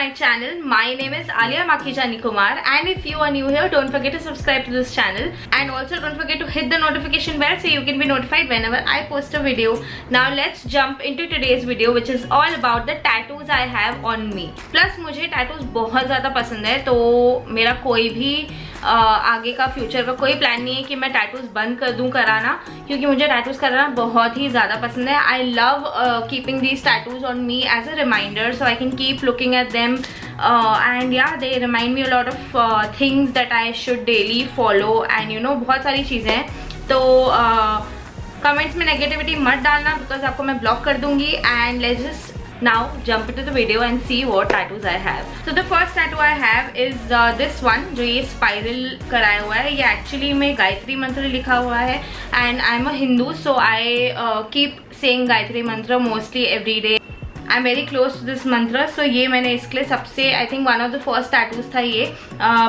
my channel. My name is Alia Makhijani Kumar, and if you are new here, don't forget to subscribe to this channel, and also don't forget to hit the notification bell so you can be notified whenever I post a video. Now let's jump into today's video, which is all about the tattoos I have on me. Plus मुझे tattoos बहुत ज़्यादा पसंद है, तो मेरा कोई भी आगे का फ्यूचर का कोई प्लान नहीं है कि मैं टैटूज बंद कर दूं कराना, क्योंकि मुझे टैटूज कराना बहुत ही ज़्यादा पसंद है. I love keeping these tattoos on me as a reminder, so I can keep looking at them and yeah they remind me a lot of things that I should daily follow and you know बहुत सारी चीज़ें हैं. तो comments में negativity मत डालना because आपको मैं ब्लॉक कर दूंगी. And let's just now jump into the video and see what tattoos I have. So the first tattoo I have is this one, जो ये spiral कराया हुआ है. ये actually में गायत्री मंत्र लिखा हुआ है and I'm a Hindu, so I keep saying Gayatri मंत्र mostly every day. I am very close to this मंत्र, सो ये मैंने इसके लिए सबसे I think one of the first tattoos था ये.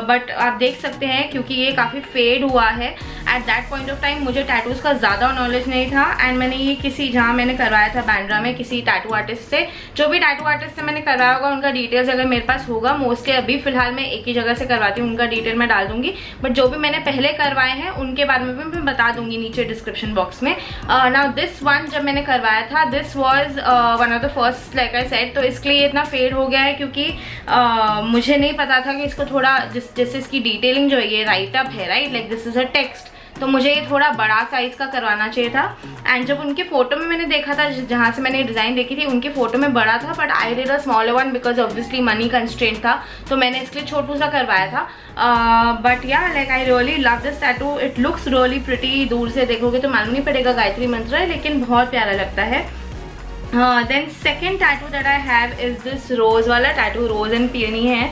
बट आप देख सकते हैं क्योंकि ये काफ़ी फेड हुआ है. At that point of time मुझे टैटूज़ का ज़्यादा नॉलेज नहीं था एंड मैंने ये किसी जहाँ मैंने करवाया था बैंड्रा में किसी टैटू आर्टिस्ट से. जो भी टैटू आर्टिस्ट से मैंने करवाया होगा उनका डिटेल्स अगर मेरे पास होगा, मोस्टली अभी फिलहाल मैं एक ही जगह से करवाती हूँ, उनका डिटेल मैं डाल दूंगी. बट जो भी मैंने पहले करवाए हैं उनके बारे में भी मैं बता दूंगी नीचे डिस्क्रिप्शन बॉक्स में. नाउ दिस वन जब मैंने करवाया था, this was one of the first like I said. तो इसके लिए इतना फेड हो गया है क्योंकि मुझे नहीं पता था कि इसको थोड़ा जैसे इसकी डिटेलिंग जो है ये राइट अप है, right, like this is a text, तो मुझे ये थोड़ा बड़ा साइज का करवाना चाहिए था. एंड जब उनके फोटो में मैंने देखा था, जहाँ से मैंने डिज़ाइन देखी थी उनके फोटो में बड़ा था, but I did a smaller one because obviously money constraint था, तो मैंने इसके लिए छोटू सा करवाया था. बट या like I really love this tattoo. It looks really pretty. दूर से देखोगे तो मालूम नहीं पड़ेगा गायत्री मंत्र है, लेकिन बहुत प्यारा लगता है. Then second tattoo that I have is this rose वाला tattoo, rose and peony है.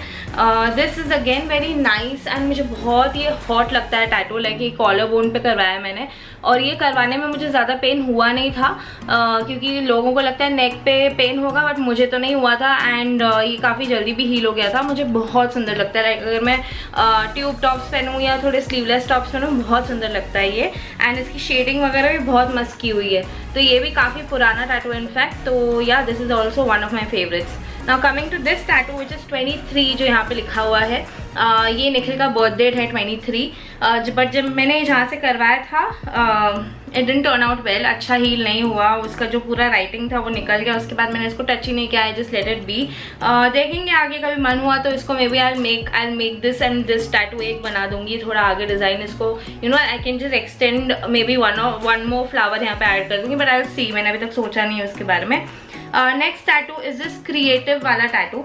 This is again very nice and मुझे बहुत ये hot लगता है tattoo. लाइक ये कॉलर बोन पे करवाया मैंने और ये करवाने में मुझे ज़्यादा पेन हुआ नहीं था क्योंकि लोगों को लगता है नेक पे पेन होगा, बट मुझे तो नहीं हुआ था. एंड ये काफ़ी जल्दी भी हील हो गया था. मुझे बहुत सुंदर लगता है. लाइक अगर मैं ट्यूब टॉप्स पहनूँ या थोड़े स्लीवलेस टॉप्स पहनूँ, बहुत सुंदर लगता है ये. एंड इसकी शेडिंग वगैरह भी बहुत मस्त की हुई है. तो ये भी काफ़ी पुराना टैटू इनफैक्ट. तो yeah this is also one of my favourites. Now coming to this tattoo which is 23 जो यहाँ पे लिखा हुआ है. ये निखिल का बर्थ डेट है 23. बट जब मैंने जहाँ से करवाया था it didn't turn out well. अच्छा हील नहीं हुआ. उसका जो पूरा राइटिंग था वो निकल गया. उसके बाद मैंने इसको टच ही नहीं किया. I just let it be. देखेंगे आगे कभी मन हुआ तो इसको maybe I make this and this tattoo एक बना दूंगी. थोड़ा आगे डिज़ाइन इसको you know I can just extend maybe one more flower यहाँ पे ऐड कर दूंगी. But I will see. मैंने अभी तक सोचा नहीं है उसके बारे में. Next tattoo is this creative वाला टैटू.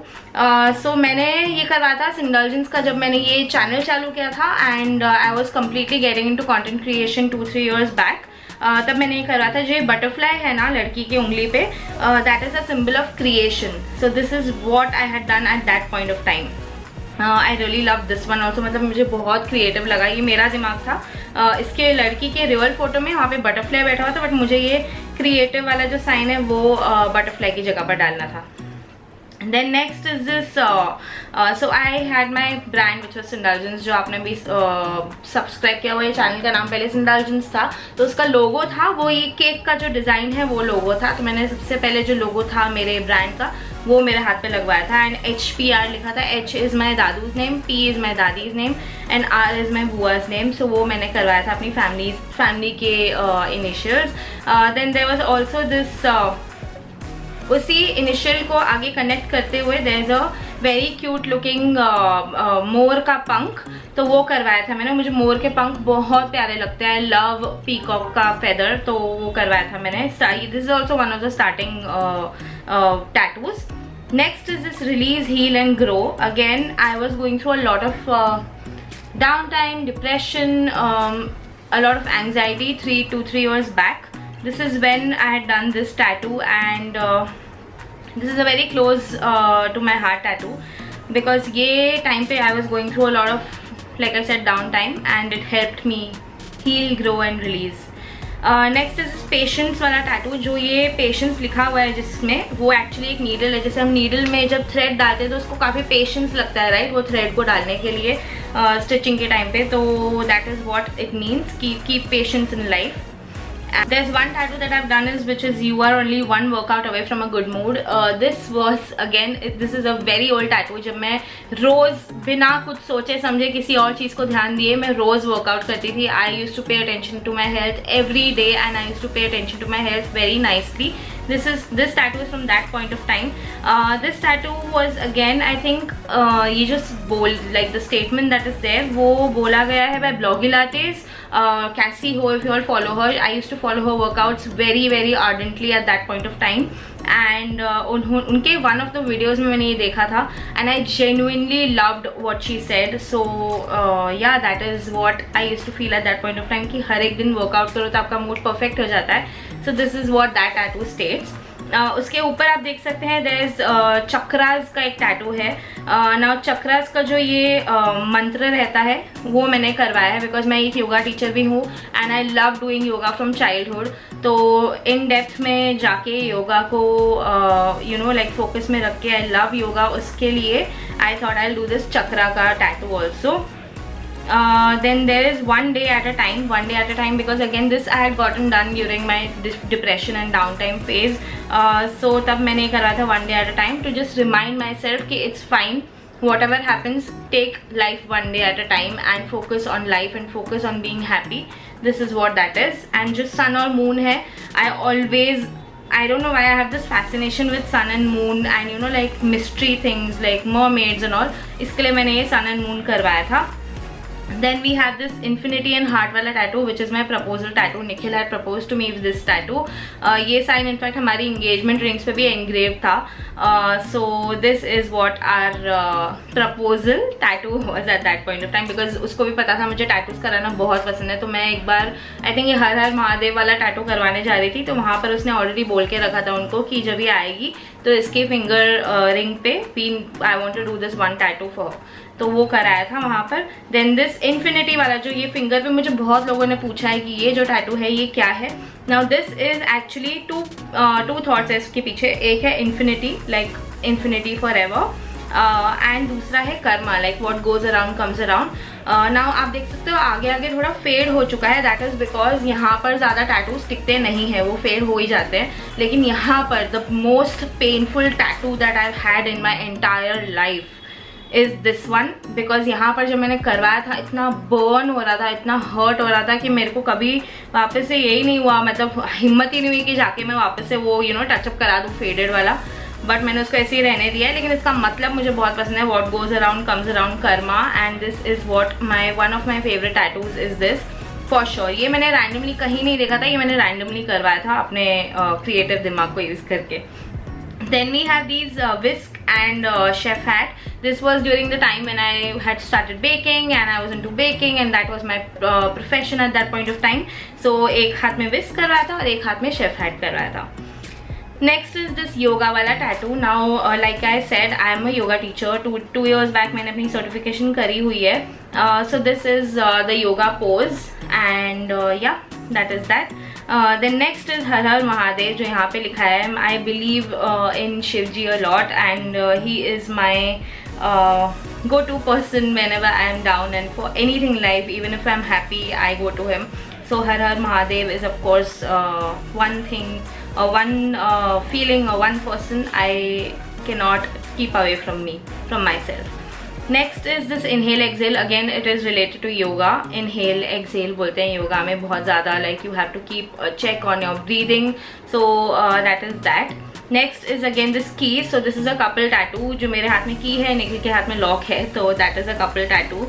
सो मैंने ये करवाया था सिंडल्जेंस का जब मैंने ये चैनल चालू किया था. And I was completely getting into content creation 2-3 years बैक. तब मैंने ये करवाया था. जो ये बटरफ्लाई है ना लड़की की उंगली पे, that is a symbol of creation. So this is what I had done at that point of time. I really love this one also. मतलब मुझे बहुत क्रिएटिव लगा. ये मेरा दिमाग था. इसके लड़की के रियल फोटो में वहाँ पे बटरफ्लाई बैठा हुआ था, बट मुझे ये क्रिएटिव वाला जो साइन है वो बटरफ्लाई की जगह पर डालना था. Then next is this so I had my brand which was Sindulgence, जो आपने भी सब्सक्राइब किया हुआ है. चैनल का नाम पहले Sindulgence था, तो उसका लोगो था वो ये केक का जो डिज़ाइन है वो लोगो था. तो मैंने सबसे पहले जो लोगो था मेरे ब्रांड का वो मेरे हाथ पे लगवाया था. एंड HPR लिखा था. H इज़ माई दादूज नेम, P इज़ माई दादीज name and R is my बुआज नेम. सो वो मैंने करवाया था अपनी फैमिली के initials. Then there was also this उसी इनिशियल को आगे कनेक्ट करते हुए there is a very cute looking मोर का पंख. तो वो करवाया था मैंने. मुझे मोर के पंख बहुत प्यारे लगते हैं. लव पीकॉक का फेदर, तो वो करवाया था मैंने. This is also one of the starting tattoos. Next is this release heal and grow. Again I was going through a lot of down time, depression, a lot of anxiety 2-3 years back. This is when I had done this tattoo, and this is a very close to my heart tattoo because ये time पे I was going through a lot of, like I said, downtime, and it helped me heal, grow and release. Next is patience वाला tattoo. जो ये patience लिखा हुआ है जिसमें, वो एक्चुअली एक नीडल है. जैसे हम नीडल में जब थ्रेड डालते हैं तो उसको काफ़ी पेशेंस लगता है, राइट, वो थ्रेड को डालने के लिए स्टिचिंग के टाइम पे. तो that is what it means, keep patience in life. And there's one tattoo that I've done is which is you are only one workout away from a good mood. This was again, this is a very old tattoo. जब मैं रोज बिना कुछ सोचे समझे किसी और चीज़ को ध्यान दिए मैं रोज वर्कआउट करती थी. I used to pay attention to my health every day and I used to pay attention to my health very nicely. This tattoo is from that point of time. This tattoo was again, I think ये जो like the statement that is there वो बोला गया है by Blogilates. Cassie Ho, if you all follow her, I used to follow her workouts very ardently at that point of time. And उनके one of the videos में मैंने ये देखा था and I genuinely loved what she said. So yeah, that is what I used to feel at that point of time कि हर एक दिन workout करो तो आपका mood perfect हो जाता है. So this is what that tattoo states. उसके ऊपर आप देख सकते हैं there is चक्रास का एक टैटू है. नाउ चक्रास का जो ये मंत्र रहता है वो मैंने करवाया है बिकॉज मैं एक योगा टीचर भी हूँ and I love doing yoga from childhood. तो इन डेप्थ में जाके योगा को यू नो लाइक फोकस में रख के आई लव योगा. उसके लिए I thought I do this chakra का tattoo also. Then there is one day at a time because again this I had gotten done during my depression and downtime phase. So तब मैंने करा था one day at a time to just remind myself कि it's fine, whatever happens, take life one day at a time and focus on life and focus on being happy. This is what that is. And जो sun और moon है, I don't know why I have this fascination with sun and moon and you know like mystery things like mermaids and all. इसके लिए मैंने ये sun and moon करवाया था. Then we have this infinity and heart वाला tattoo which is my proposal tattoo. Nikhil had proposed to me with this tattoo. ये sign in fact हमारी engagement rings पे भी engraved था. So this is what our proposal tattoo was at that point of time because उसको भी पता था मुझे tattoos कराना बहुत पसंद है. तो मैं एक बार I think ये हर हर महादेव वाला tattoo करवाने जा रही थी तो वहाँ पर उसने already बोल के रखा था उनको कि जब ये आएगी तो इसके finger ring पे I want to do this one tattoo for her. तो वो कराया था वहाँ पर. देन दिस इन्फिनिटी वाला जो ये फिंगर पे मुझे बहुत लोगों ने पूछा है कि ये जो टैटू है ये क्या है. Now this is actually two thoughts है इसके पीछे. एक है infinity like infinity forever and दूसरा है कर्मा like what goes around comes around. Now आप देख सकते हो आगे आगे थोड़ा फेड हो चुका है. दैट इज बिकॉज यहाँ पर ज़्यादा टैटूज टिकते नहीं है, वो फेड हो ही जाते हैं. लेकिन यहाँ पर the most painful tattoo that I had in my entire life is this one because यहाँ पर जब मैंने करवाया था इतना बर्न हो रहा था, इतना हर्ट हो रहा था कि मेरे को कभी वापस से यही नहीं हुआ, मतलब हिम्मत ही नहीं हुई कि जाके मैं वापस से वो यू नो टचअप करा दूँ फेडेड वाला. बट मैंने उसको ऐसे ही रहने दिया है. लेकिन इसका मतलब मुझे बहुत पसंद है. What goes around comes around Karma and this is what my one of my favourite tattoos is this for sure. ये मैंने रैंडमली कहीं नहीं देखा था, ये मैंने रैंडमली करवाया था अपने क्रिएटिव दिमाग को यूज़ करके. Then we have these whisk and chef hat. This was during the time when I had started baking and I was into baking and that was my profession at that point of time. So एक हाथ में whisk करवाया था और एक हाथ में chef hat करवाया था. Next is this yoga वाला tattoo. Now like I said, I am a yoga teacher. Two years back मैंने अपनी certification करी हुई है. So this is the yoga pose and yeah, that is that. Then next is हर हर महादेव जो यहाँ पे लिखा है. I believe in Shivji a lot and he is my go-to person whenever I am down and for anything in life, even if I am happy, I go to him. So Har Har Mahadev is of course one thing, one feeling or one person I cannot keep away from myself. Next is this inhale exhale. Again it is related to yoga. Inhale exhale बोलते हैं योगा में बहुत ज़्यादा, like you have to keep a check on your breathing. So that is that. Next is again this key. So this is a couple tattoo. जो मेरे हाथ में key है, निखिल के हाथ में lock है, तो that is a couple tattoo.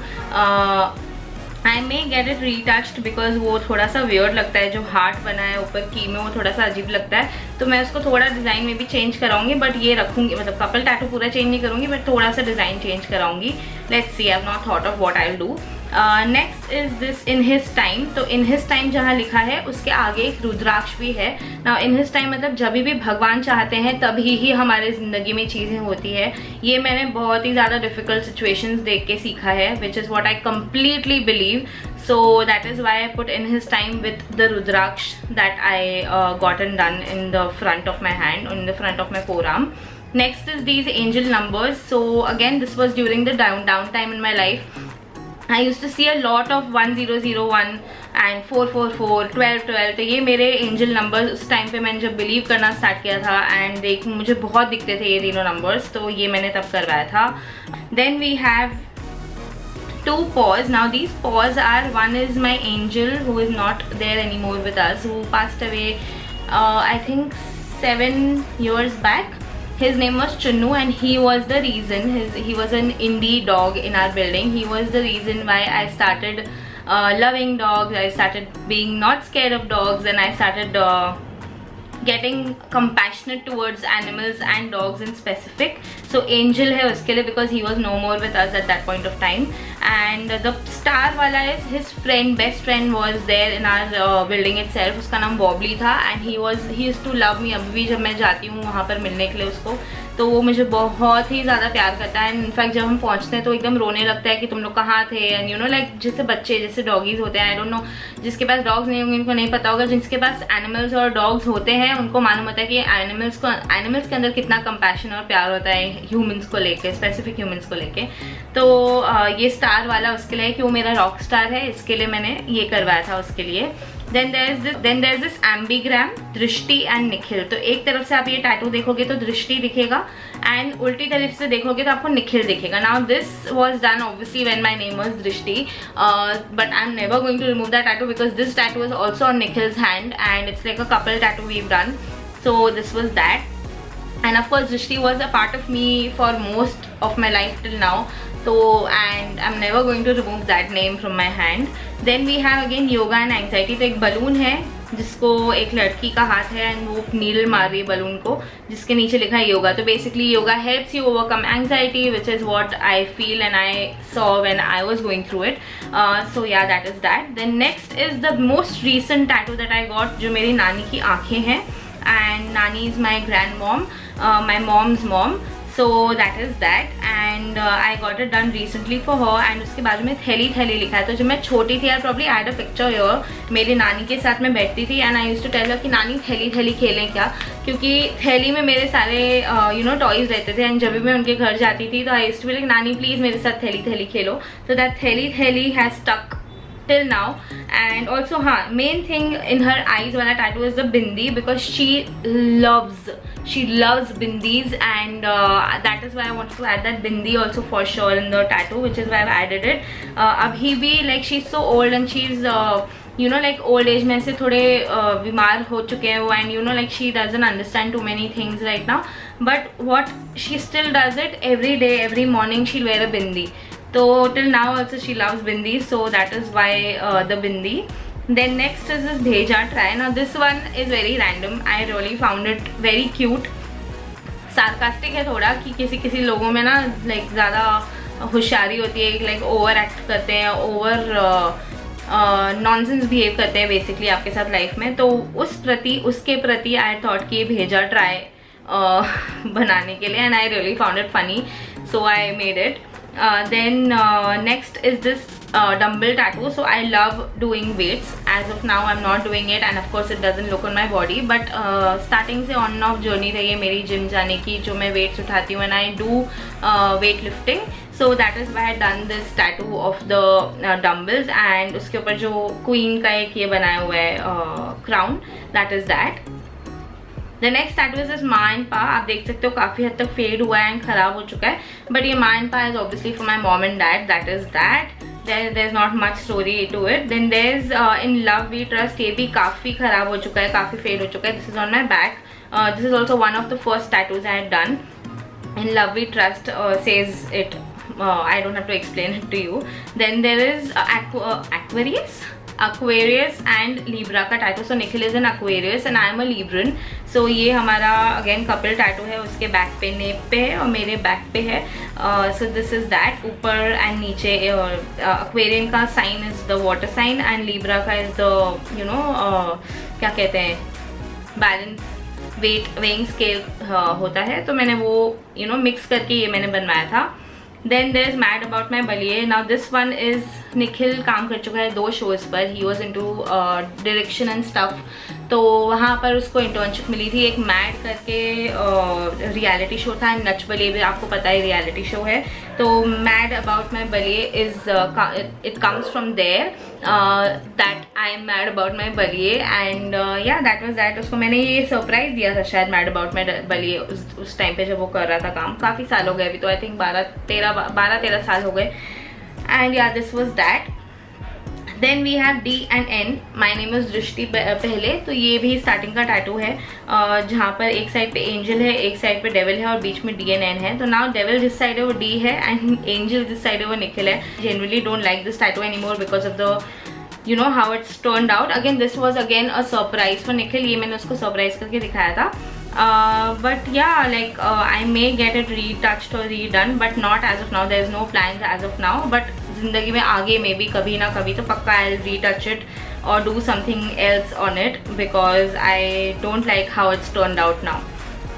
I may get it retouched because वो थोड़ा सा weird लगता है. जो हार्ट बना है ऊपर की में वो थोड़ा सा अजीब लगता है, तो मैं उसको थोड़ा डिज़ाइन में भी चेंज कराऊंगी. बट ये रखूंगी, मतलब कपल टैटू पूरा चेंज नहीं करूँगी बट थोड़ा सा डिज़ाइन चेंज कराऊंगी. Let's see, I have not thought of what I will do. Next is this in his time. तो इन हिज टाइम जहाँ लिखा है उसके आगे एक रुद्राक्ष भी है. ना इन हिज टाइम मतलब जब भी भगवान चाहते हैं तभी ही हमारे ज़िंदगी में चीज़ें होती है. ये मैंने बहुत ही ज़्यादा डिफिकल्ट सिचुएशंस देख के सीखा है, which is what I completely believe. So that is why I put in his time with the Rudraksh that I gotten done in the front of my hand, in the front of my forearm. Next is these angel numbers. So again this was during the down time in my life I use to see a lot of 1001 and 444, 1212, तो ये मेरे angel numbers उस time पे मैंने जब believe करना start किया था एंड देख मुझे बहुत दिखते थे ये तीनों नंबर्स, तो ये मैंने तब करवाया था. Then we have 2 paws. Now these paws are, one is my angel who is not there anymore with us, who passed away I think 7 years back. His name was Chunnu and he was the reason, he was an indie dog in our building. He was the reason why I started loving dogs. I started being not scared of dogs and I started getting compassionate towards animals and dogs in specific. So angel है उसके लिए because he was no more with us at that point of time. And the star वाला is his friend, best friend was there in our building itself. उसका नाम बॉबली था and he used to love me. अभी भी जब मैं जाती हूँ वहाँ पर मिलने के लिए उसको, तो वो मुझे बहुत ही ज़्यादा प्यार करता है. एंड इनफैक्ट जब हम पहुँचते हैं तो एकदम रोने लगता है कि तुम लोग कहाँ थे. एंड यू नो लाइक जैसे बच्चे, जैसे डॉगीज़ होते हैं, आई डोंट नो, जिसके पास डॉग्स नहीं होंगे उनको नहीं पता होगा, जिसके पास एनिमल्स और डॉग्स होते हैं उनको मालूम होता है कि एनिमल्स के अंदर कितना कंपैशन और प्यार होता है ह्यूमंस को लेके, स्पेसिफिक ह्यूमंस को लेके. तो ये स्टार वाला उसके लिए कि वो मेरा रॉक स्टार है, इसके लिए मैंने ये करवाया था उसके लिए. Then there is this ambigram, दृष्टि एंड निखिल. तो एक तरफ से आप ये टैटू देखोगे तो दृष्टि दिखेगा एंड उल्टी तरफ से देखोगे तो आपको निखिल दिखेगा. Now this was done obviously when my name was Drishti, but I am never going to remove that tattoo because this tattoo is also on Nikhil's hand and it's like a couple tattoo we have done. So this was that. And of course Drishti was a part of me for most of my life till now, so and I'm never going to remove that name from my hand. Then we have again yoga and anxiety. तो एक balloon है जिसको एक लड़की का हाथ है and वो नीडल मार रही है बलून को, जिसके नीचे लिखा है योगा. तो basically yoga helps you overcome anxiety, which is what I feel and I saw when I was going through it. So yeah that is that. Then next is the most recent tattoo that I got, जो मेरी नानी की आँखें हैं and nani is my grand mom, my mom's mom. So that is that and I got it done recently for her. and उसके बाजू में थैली थैली लिखा है. तो जब मैं छोटी थी, I probably I had a picture here, मेरी नानी के साथ मैं बैठती थी and I used to tell her कि नानी थैली थैली खेलें क्या, क्योंकि थैली में मेरे सारे यू नो टॉयज़ रहते थे एंड जब भी मैं उनके घर जाती थी तो I used to be like नानी प्लीज़ मेरे साथ थैली थैली खेलो. तो दैट थैली थैली has stuck till now. And also main thing in her eyes wala tattoo is the bindi because she loves bindis and that is why I wanted to add that bindi also for sure in the tattoo, which is why I've added it. abhi bhi like she's so old and she's you know like old age में से थोड़े बीमार हो चुके हैं वो and you know like she doesn't understand too many things right now, but what she still does it every day, every morning she'll wear a bindi. So till now also she loves bindi, so that is why the bindi. Then next is this bheja try. Now this one is very random. I really found it very cute. Sarcastic है थोड़ा कि किसी लोगों में ना like ज़्यादा होशियारी होती है, like ओवर एक्ट करते हैं, ओवर नॉनसेंस बिहेव करते हैं बेसिकली आपके साथ लाइफ में. तो उसके प्रति आई थॉट कि ये भेजा ट्राई बनाने के लिए and I really found it funny, so I made it. Then next is this dumbbell tattoo. So I love doing weights. As of now I'm not doing it and of course it doesn't look on my body, but starting से on and off journey रही है मेरी gym जाने की, जो मैं weights उठाती हूँ and I do weight lifting. So that is why I done this tattoo of the dumbbells and उसके ऊपर जो queen का एक ये बनाया हुआ है crown, that is that. The next tattoo is this माँ एंड पा. आप देख सकते हो काफ़ी हद तक फेड हुआ है एंड ख़राब हो चुका है, बट ये माँ एंड पा is obviously for my mom and dad. That is that. there is not much story to it. Then there is in Love We Trust. ये भी काफ़ी ख़राब हो चुका है, काफ़ी फेड हो चुका है. This is on my back. This is also one of the first tattoos I had done. In Love We Trust says it. I don't have to explain it to you. Then there is Aquarius and Libra का tattoo. So Nikhil is an Aquarius and I am a Libran. सो ये हमारा again couple tattoo है. उसके back पे, nap पे है और मेरे बैक पे है. So this is that. ऊपर एंड नीचे Aquarian का sign is the water sign and Libra का इज द यू नो क्या कहते हैं, बैलेंस वेइंग स्केल होता है. तो मैंने वो यू नो मिक्स करके ये मैंने बनवाया था. Then there is Mad About My Baliye. Now this one is Nikhil काम कर चुका है 2 शोज़ पर. He was into direction and stuff. तो वहाँ पर उसको इंटर्नशिप मिली थी. एक मैड करके रियलिटी शो था. नच बलिए भी आपको पता है रियलिटी शो है. तो mad about my baliye it comes from there, that I am mad about my baliye. And yeah that was that. उसको मैंने ये सरप्राइज दिया था शायद मैड अबाउट माई बलिए उस टाइम पे जब वो कर रहा था काम. काफ़ी साल हो गए अभी तो. आई थिंक 12-13 साल हो गए. And yeah this was that. Then we have D and N. My name is Drishti पहले. तो ये भी स्टार्टिंग का टैटू है, जहाँ पर एक साइड पे एंजल है, एक साइड पे डेविल है और बीच में D and N है. तो नाउ डेविल जिस साइड है वो D है एंड एंजल जिस साइड है वो निखिल है. Generally don't like this tattoo any more because of the how it's turned out. Again this was again a surprise for Nikhil. ये मैंने उसको सरप्राइज करके दिखाया था. But yeah, like I may get it retouched or redone, but not as of now. There is no plans as of now. But जिंदगी में आगे में भी कभी ना कभी तो पक्का I'll retouch it or do something else on it because I don't like how it's turned out now.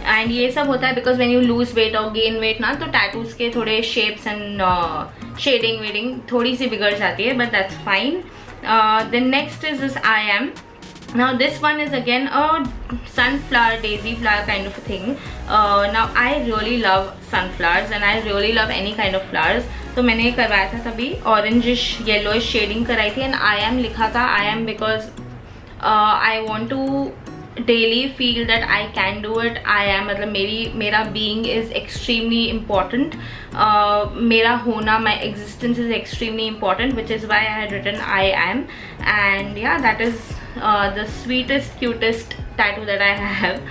And ये सब होता है because when you lose weight और गेन वेट ना, तो टैटूज के थोड़े शेप्स एंड शेडिंग वेडिंग थोड़ी सी बिगड़ जाती है, but that's fine. Then next is this I am. Now this one is again a sunflower, daisy flower kind of a thing. Now I really love sunflowers and I really love any kind of flowers. तो मैंने करवाया था तभी orangish yellowish shading कराई थी and I am लिखा था. I am because I want to daily feel that I can do it. I am मतलब मेरा being is extremely important. मेरा होना, my existence is extremely important, which is why I had written I am. And yeah, that is the sweetest, cutest tattoo that I have.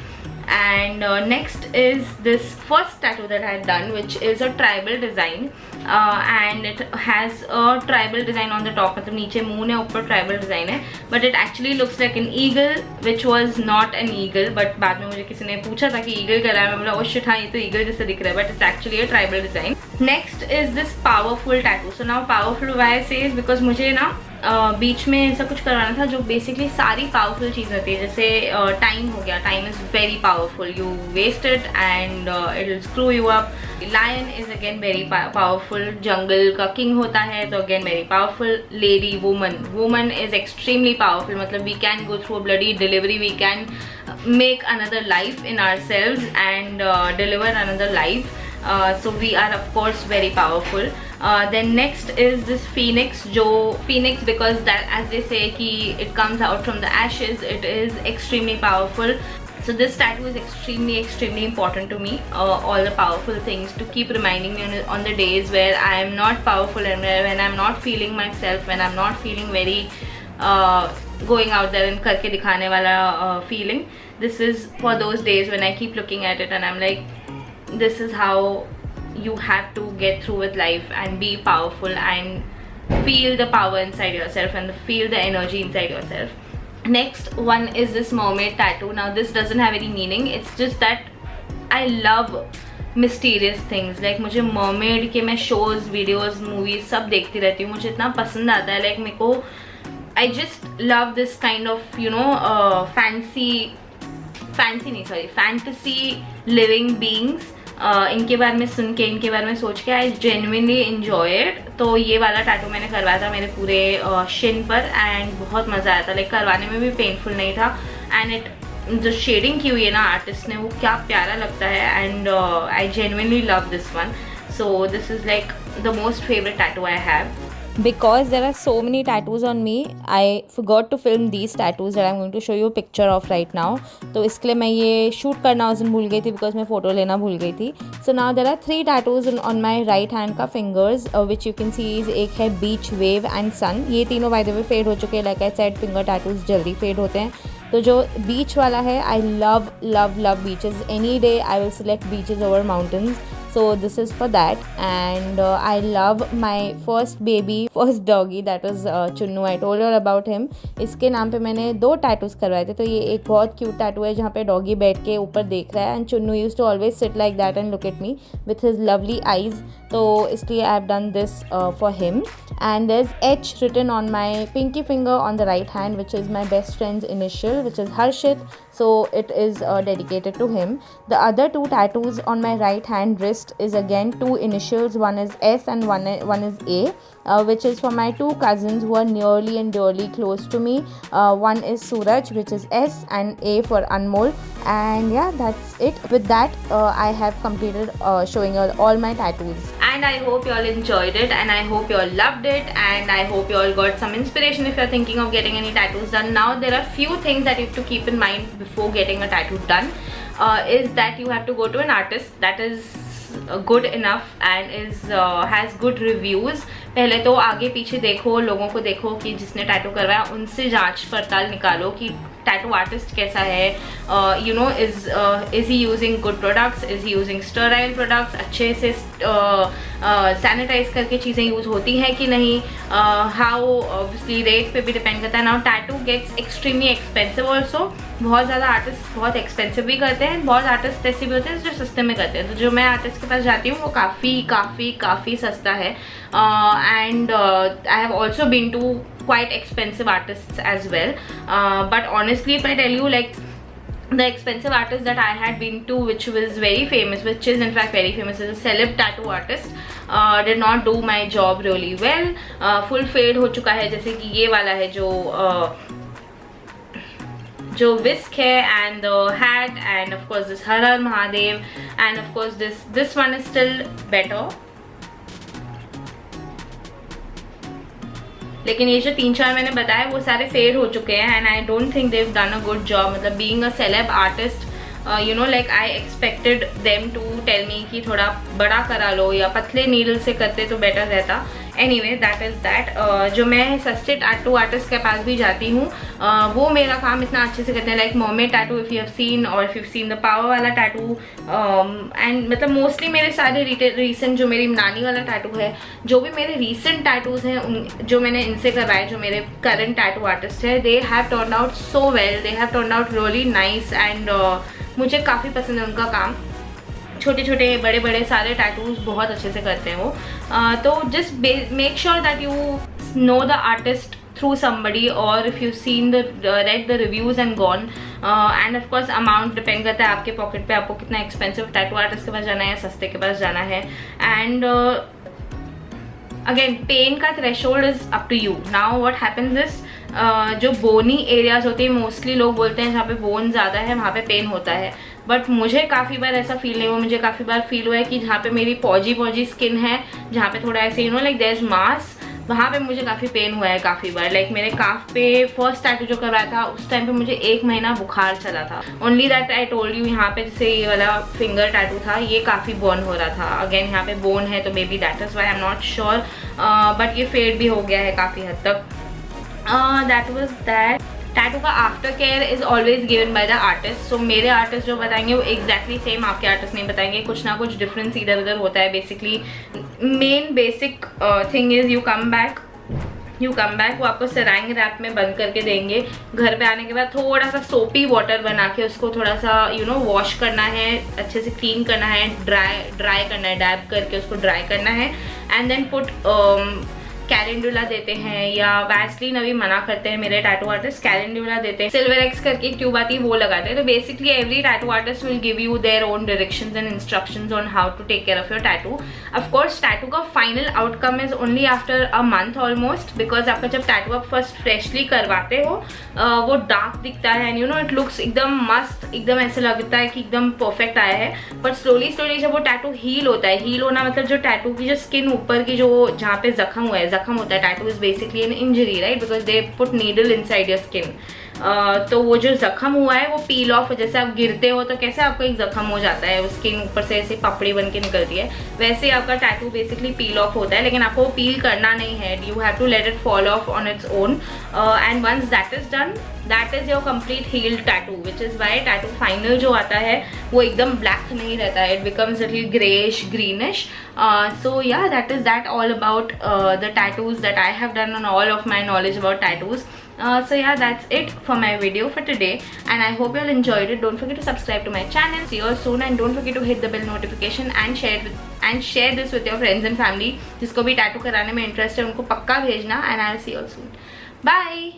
And next is this first tattoo that I had done, which is a tribal design. And it has a tribal design on the top. मतलब नीचे moon है, ऊपर tribal design है, but it actually looks like an eagle, which was not an eagle. But बाद में मुझे किसी ने पूछा था कि eagle करा है, मैं बोला oh shit हाँ ये तो eagle जैसे दिख रहा है, but it's actually a tribal design. Next is this powerful tattoo. So now powerful why I say is because मुझे ना बीच में ऐसा कुछ करवाना था जो बेसिकली सारी पावरफुल चीज़ होती है. जैसे टाइम हो गया. Time is very powerful. You waste it and it will screw you up. Lion is again very powerful. जंगल का किंग होता है तो again very powerful. Lady, woman is extremely powerful. मतलब we can go through a bloody delivery. We can make another life in ourselves and deliver another life. So we are of course very powerful. Then next is this phoenix. जो phoenix because that as they say कि it comes out from the ashes, it is extremely powerful. So this tattoo is extremely important to me. All the powerful things to keep reminding me on the days where I am not powerful and when I'm not feeling myself, when I'm not feeling very going out there and करके दिखाने वाला feeling. This is for those days when I keep looking at it and I'm like, this is how you have to get through with life and be powerful and feel the power inside yourself and feel the energy inside yourself. Next one is this mermaid tattoo. Now this doesn't have any meaning. It's just that I love mysterious things. Like मुझे mermaid के मैं shows, videos, movies सब देखती रहती हूँ. मुझे इतना पसंद आता है. Like मेरे को I just love this kind of fantasy living beings. इनके बारे में सुन के, इनके बारे में सोच के आई जेन्युइनली एन्जॉय इट. तो ये वाला टैटू मैंने करवाया था मेरे पूरे शिन पर एंड बहुत मज़ा आया था. लाइक करवाने में भी पेनफुल नहीं था एंड इट जो शेडिंग की हुई है ना आर्टिस्ट ने, वो क्या प्यारा लगता है and I genuinely love this one. So this is like the most favourite tattoo I have. Because there are so many tattoos on me, I forgot to film these tattoos that I'm going to show you a picture of right now. तो इसके लिए मैं ये shoot करना उस दिन भूल गई थी because मैं फ़ोटो लेना भूल गई थी. So now there are 3 tattoos on my right hand का fingers, which you can see is एक है beach, wave and sun. ये तीनों by the way fade हो चुके हैं. Like I said, finger tattoos जल्दी fade होते हैं. तो जो बीच वाला है, I love beaches. Any day I will select beaches over mountains. So this is for that. And I love my first doggy, that is Chunnu. I told her about him. इसके नाम पे मैंने 2 टैटूज़ करवाए थे. तो ये एक बहुत क्यूट टैटू है जहाँ पे डॉगी बैठ के ऊपर देख रहा है and Chunnu use to always sit like that and look at me with his lovely eyes. तो इसलिए I have done this for him. And there's H written on my pinky finger on the right hand, which is my best friend's initial, which is Harshit. So it is dedicated to him. The other 2 tattoos on my right hand wrist wrist is again 2 initials, one is S and one is A, which is for my 2 cousins who are nearly and dearly close to me. One is Suraj, which is S, and A for Anmol. And yeah, that's it. With that, I have completed showing you all my tattoos. And I hope you all enjoyed it, and I hope you all loved it, and I hope you all got some inspiration if you're thinking of getting any tattoos done. Now there are few things that you have to keep in mind before getting a tattoo done. Is that you have to go to an artist that is good enough and has good reviews. पहले तो आगे पीछे देखो, लोगों को देखो कि जिसने टैटू करवाया उनसे जांच पड़ताल निकालो कि टैटू आर्टिस्ट कैसा है, you know, is he using good products, is he using sterile products, अच्छे से सैनिटाइज करके चीज़ें यूज़ होती हैं कि नहीं, हाउ ऑब्वियसली रेट पे भी डिपेंड करता है. Now tattoo gets extremely expensive also. बहुत ज़्यादा आर्टिस्ट बहुत एक्सपेंसिव भी करते हैं, बहुत आर्टिस्ट ऐसे भी होते हैं जो सस्ते में करते हैं. तो जो मैं आर्टिस्ट के पास जाती हूँ वो काफ़ी सस्ता है. And I have also been to quite expensive artists as well, but honestly if I tell you, like, the expensive artist that I had been to, which was very famous, which is in fact very famous, is a celeb tattoo artist, did not do my job really well. Full fade हो चुका है, जैसे कि ये वाला है जो whisk है, and the hat, and of course this Har Har Mahadev, and of course this one is still better. लेकिन ये जो 3-4 मैंने बताया वो सारे फेड हो चुके हैं, and I don't think they've done a good job. मतलब being a celeb artist, you know, like I expected them to tell me कि थोड़ा बड़ा करा लो या पतले नीडल से करते तो बेटर रहता. Anyway, that is that. जो मैं सस्ते टैटू आर्टिस्ट के पास भी जाती हूँ, वो मेरा काम इतना अच्छे से करते हैं. Like mom made tattoo, if you have seen, और if you have seen the power वाला टैटू, एंड मतलब मोस्टली मेरे सारे रीसेंट, जो मेरी नानी वाला टैटू है, जो भी मेरे रीसेंट टैटूज़ हैं जो मैंने इनसे करवाए, जो मेरे करंट टैटू आर्टिस्ट है, they have turn out so well, they have turn out really nice, and मुझे काफ़ी पसंद है उनका काम. छोटे छोटे बड़े बड़े सारे टैटूज बहुत अच्छे से करते हैं वो. तो just make sure that you know the artist through somebody, और if you seen read the reviews and gone. And of course amount depend करता है आपके पॉकेट पे, आपको कितना एक्सपेंसिव टैटू आर्टिस्ट के पास जाना है या सस्ते के पास जाना है. एंड अगेन, पेन का threshold is up to you. Now what happens is, जो बोनी एरियाज होते हैं, मोस्टली लोग बोलते हैं जहाँ पे बोन ज़्यादा है वहाँ पे पेन होता है, बट मुझे काफ़ी बार ऐसा फील नहीं हुआ. मुझे काफ़ी बार फील हुआ है कि जहाँ पे मेरी पॉजी स्किन है, जहाँ पे थोड़ा ऐसे you know like there is mass, वहाँ पे मुझे काफ़ी पेन हुआ है काफ़ी बार. लाइक मेरे काफ पे फर्स्ट टैटू जो करवाया था उस टाइम पे मुझे 1 महीना बुखार चला था. Only that I told you. यहाँ पे जैसे ये वाला फिंगर टैटू था, ये काफ़ी बर्न हो रहा था. अगेन यहाँ पे बोन है, तो may be that is why, I am not sure, but ये फेड भी हो गया है काफ़ी हद तक. That was that. टैटू का after care is always given by the artist. सो मेरे आर्टिस्ट जो बताएंगे वो एग्जैक्टली सेम आपके आर्टिस्ट नहीं बताएंगे, कुछ ना कुछ डिफरेंस इधर उधर होता है. Basically main basic thing is you come back, वो आपको सराइंग रैप में बंद करके देंगे. घर पे आने के बाद थोड़ा सा सोपी वाटर बना के उसको थोड़ा सा यू नो वॉश करना है, अच्छे से क्लीन करना है, ड्राई करना है, डैब करके उसको ड्राई करना है, एंड देन पुट कैलेंडुला देते हैं, या वैसलीन अभी मना करते हैं मेरे टैटू आर्टिस्ट, कैलेंडुला देते हैं. सिल्वर एक्स करके एक ट्यूब आती है वो लगाते हैं. तो basically every tattoo artist will give you their own directions and instructions on how to take care of your tattoo. Of course tattoo का final outcome is only after a month almost, because आपका जब tattoo आप first freshly करवाते हो वो dark दिखता है, and you no it looks एकदम मस्त, एकदम ऐसे लगता है कि एकदम परफेक्ट आया है. बट स्लोली जब वो टैटू हील होता है, हील होना मतलब जो टैटू की जो स्किन ऊपर की जो जहाँ पे जख्म हुआ है, जख्म होता है, tattoo is basically an injury, right, because they put needle inside your skin. तो वो जो जख्म हुआ है वो पील ऑफ, जैसे आप गिरते हो तो कैसे आपको एक जख्म हो जाता है, स्किन ऊपर से ऐसे पपड़ी बन के निकलती है, वैसे आपका टैटू बेसिकली पील ऑफ होता है. लेकिन आपको पील करना नहीं है, you have to let it fall off on its own, and once that is done, that is your complete healed tattoo, which is why tattoo final जो आता है वो एकदम ब्लैक नहीं रहता है, it becomes little greyish greenish. So yeah, that is that all about the tattoos that I have done on all of my knowledge about tattoos. So yeah, that's it for my video for today, and I hope you all enjoyed it. Don't forget to subscribe to my channel. See you all soon, and don't forget to hit the bell notification and share this with your friends and family. जिसको भी tattoo कराने में interest है उनको पक्का भेजना, and I'll see you all soon. Bye.